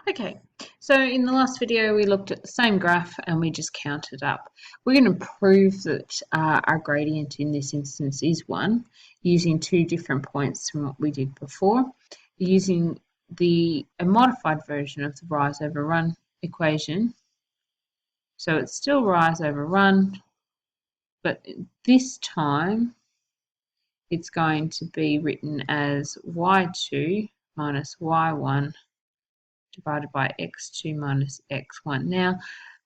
Okay, so in the last video we looked at the same graph and we just counted up. We're going to prove that our gradient in this instance is 1 using two different points from what we did before, using a modified version of the rise over run equation. So it's still rise over run, but this time it's going to be written as y2 minus y1 divided by x2 minus x1. Now,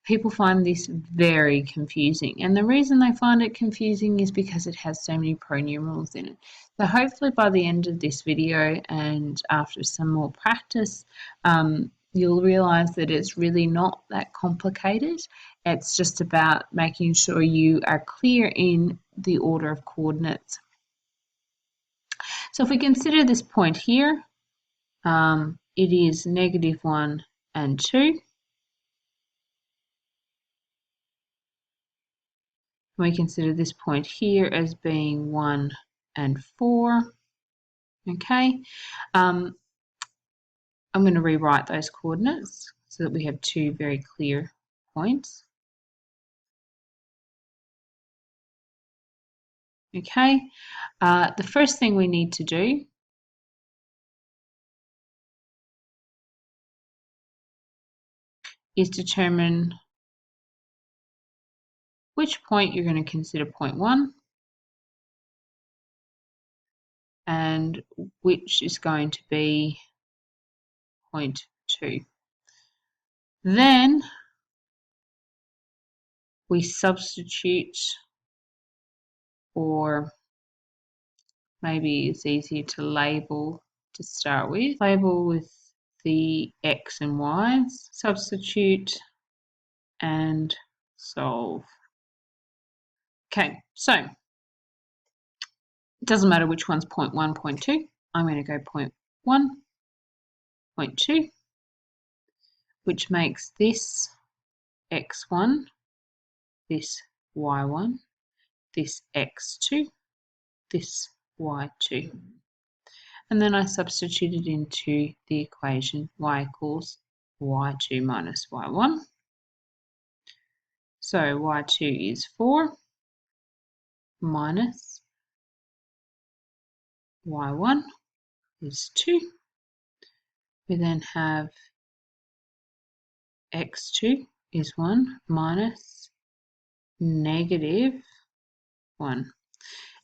people find this very confusing, and the reason they find it confusing is because it has so many pronumerals in it. So hopefully by the end of this video and after some more practice, you'll realize that it's really not that complicated. It's just about making sure you are clear in the order of coordinates. So if we consider this point here, it is -1 and 2. We consider this point here as being 1 and 4. Okay, I'm going to rewrite those coordinates so that we have two very clear points. Okay, the first thing we need to do is determine which point you're going to consider point 1 and which is going to be point 2. Then we substitute, or maybe it's easier to label to start with. Label with the x and y's, substitute and solve. Okay, so it doesn't matter which one's point 1, point 2. I'm going to go point 1, point 2, which makes this x1, this y1, this x2, this y2. And then I substitute it into the equation y equals y2 minus y1. So y2 is 4 minus y1 is 2. We then have x2 is 1 minus -1.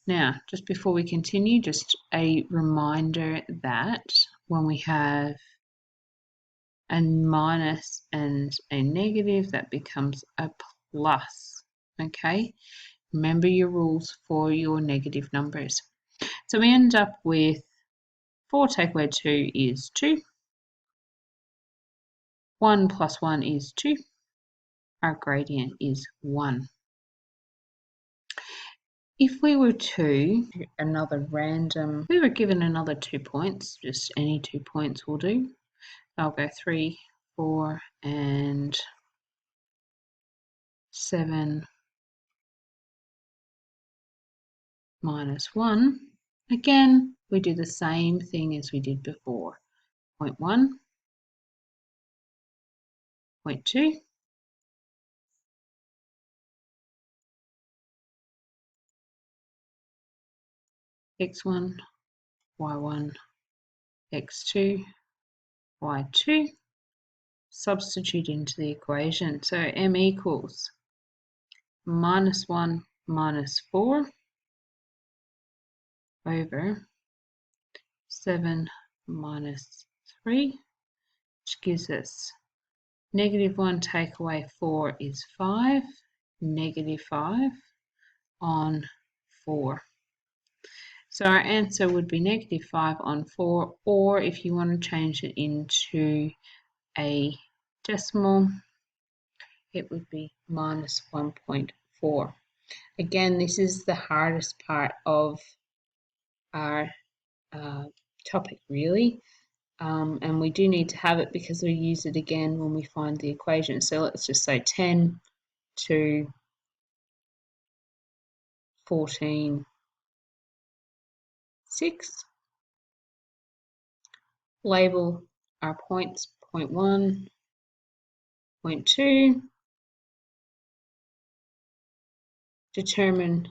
Now, just before we continue, just a reminder that when we have a minus and a negative, that becomes a plus. Okay, remember your rules for your negative numbers. So we end up with 4 take away 2 is 2. 1 plus 1 is 2. Our gradient is 1. If we were to we were given another 2 points, just any 2 points will do. I'll go 3, 4, and 7 minus 1. Again, we do the same thing as we did before. Point 1, point 2, x1, y1, x2, y2. Substitute into the equation. So m equals -1 minus 4 over 7 minus 3, which gives us -1 take away 4 is 5, -5 on 4. So our answer would be -5 on 4, or if you want to change it into a decimal, it would be -1.4. Again, this is the hardest part of our topic, really. And we do need to have it because we use it again when we find the equation. So let's just say 10 to 14, 6. Label our points 0.1, 0.2, determine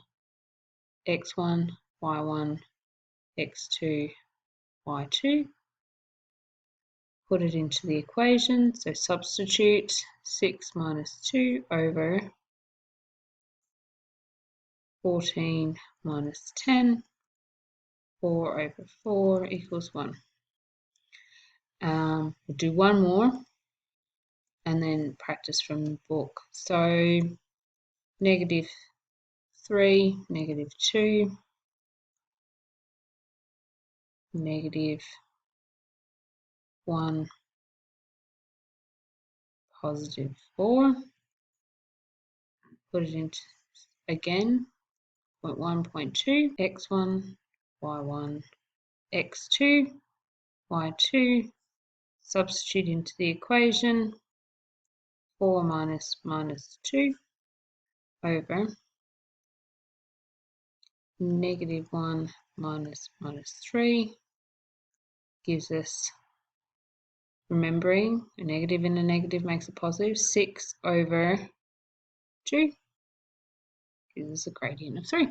x1, y1, x2, y2, put it into the equation, so substitute 6 minus 2 over 14 minus 10, 4 over 4 equals 1. We'll do one more and then practice from the book. So -3, -2, -1, +4. Put it into again, 0.1, 0.2, x1, y1, x2, y2, substitute into the equation, 4 minus 2 over -1 minus 3 gives us, remembering a negative and a negative makes a positive, 6 over 2 gives us a gradient of 3.